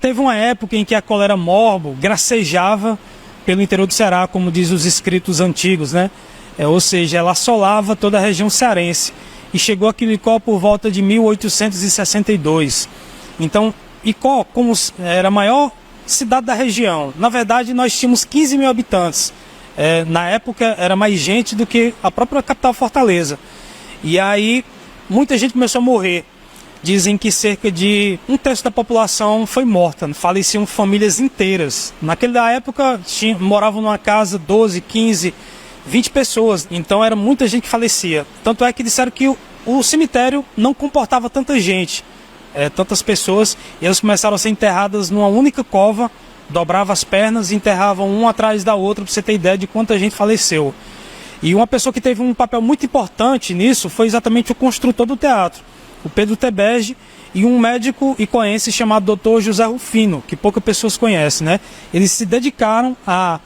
Teve uma época em que a cólera morbo gracejava pelo interior do Ceará, como diz os escritos antigos, né? Ou seja, ela assolava toda a região cearense e chegou a Quilicó por volta de 1862. Então, Icó, como era a maior cidade da região, na verdade nós tínhamos 15 mil habitantes. Na época era mais gente do que a própria capital Fortaleza. E aí muita gente começou a morrer. Dizem que cerca de 1/3 da população foi morta, faleciam famílias inteiras. Naquela época moravam numa casa 12, 15, 20 pessoas, então era muita gente que falecia. Tanto é que disseram que o cemitério não comportava tanta gente, tantas pessoas, e elas começaram a ser enterradas numa única cova, dobravam as pernas e enterravam uma atrás da outra, para você ter ideia de quanta gente faleceu. E uma pessoa que teve um papel muito importante nisso foi exatamente o construtor do teatro, o Pedro Tebege, e um médico icoense chamado Dr. José Rufino, que poucas pessoas conhecem, né? Eles se dedicaram a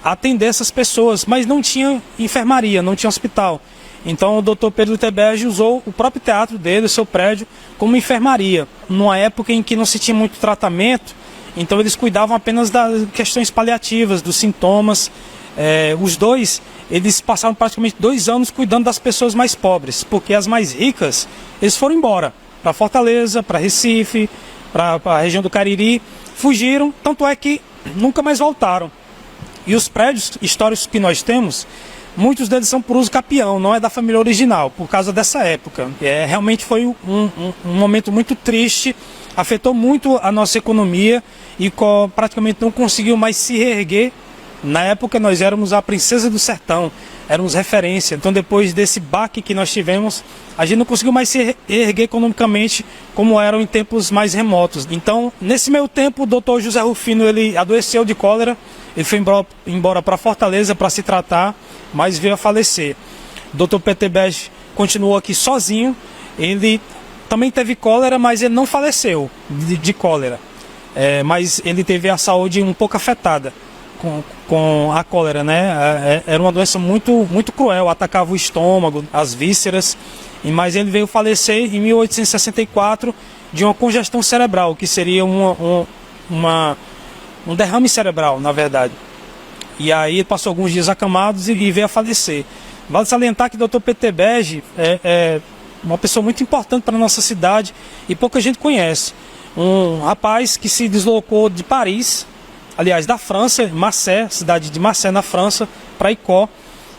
atender essas pessoas, mas não tinha enfermaria, não tinha hospital. Então o Dr. Pedro Tebege usou o próprio teatro dele, o seu prédio, como enfermaria. Numa época em que não se tinha muito tratamento, então eles cuidavam apenas das questões paliativas, dos sintomas. Os dois, eles passaram praticamente 2 anos cuidando das pessoas mais pobres, porque as mais ricas, eles foram embora para Fortaleza, para Recife, para a região do Cariri, fugiram, tanto é que nunca mais voltaram. E os prédios históricos que nós temos, muitos deles são por uso capião, não é da família original, por causa dessa época. Realmente foi um momento muito triste, afetou muito a nossa economia e praticamente não conseguiu mais se reerguer. Na época nós éramos a princesa do sertão, éramos referência. Então depois desse baque que nós tivemos, a gente não conseguiu mais se erguer economicamente como eram em tempos mais remotos. Então nesse meio tempo o Dr. José Rufino ele adoeceu de cólera, ele foi embora para Fortaleza para se tratar, mas veio a falecer. O Dr. Pedro Tebege continuou aqui sozinho, ele também teve cólera, mas ele não faleceu de cólera. Mas ele teve a saúde um pouco afetada com a cólera, né? Era uma doença muito, muito cruel, atacava o estômago, as vísceras, mas ele veio falecer em 1864 de uma congestão cerebral, que seria um derrame cerebral, na verdade. E aí ele passou alguns dias acamados e veio a falecer. Vale salientar que o Dr. Pedro Tebege é uma pessoa muito importante para a nossa cidade e pouca gente conhece. Um rapaz que se deslocou de Paris, aliás, da França, Marseille, cidade de Marseille, na França, para Icó,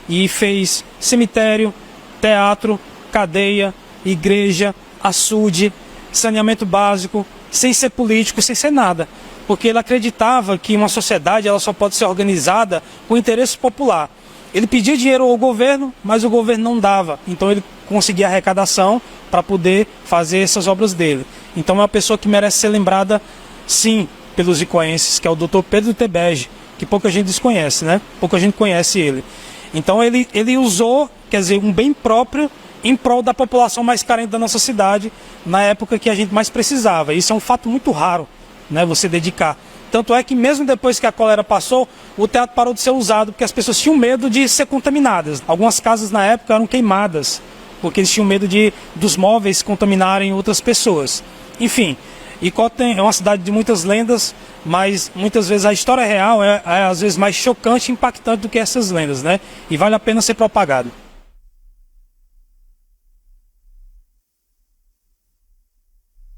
e fez cemitério, teatro, cadeia, igreja, açude, saneamento básico, sem ser político, sem ser nada. Porque ele acreditava que uma sociedade ela só pode ser organizada com interesse popular. Ele pedia dinheiro ao governo, mas o governo não dava. Então ele conseguia arrecadação para poder fazer essas obras dele. Então é uma pessoa que merece ser lembrada, sim, pelos icoenses, que é o Dr. Pedro Tebege, que pouca gente desconhece, né? Pouca gente conhece ele. Então ele usou, quer dizer, um bem próprio em prol da população mais carente da nossa cidade, na época que a gente mais precisava. Isso é um fato muito raro, né? Você dedicar. Tanto é que mesmo depois que a cólera passou, o teatro parou de ser usado, porque as pessoas tinham medo de ser contaminadas. Algumas casas na época eram queimadas, porque eles tinham medo dos móveis contaminarem outras pessoas. Enfim, Icó é uma cidade de muitas lendas, mas muitas vezes a história real é às vezes mais chocante e impactante do que essas lendas, né? E vale a pena ser propagado.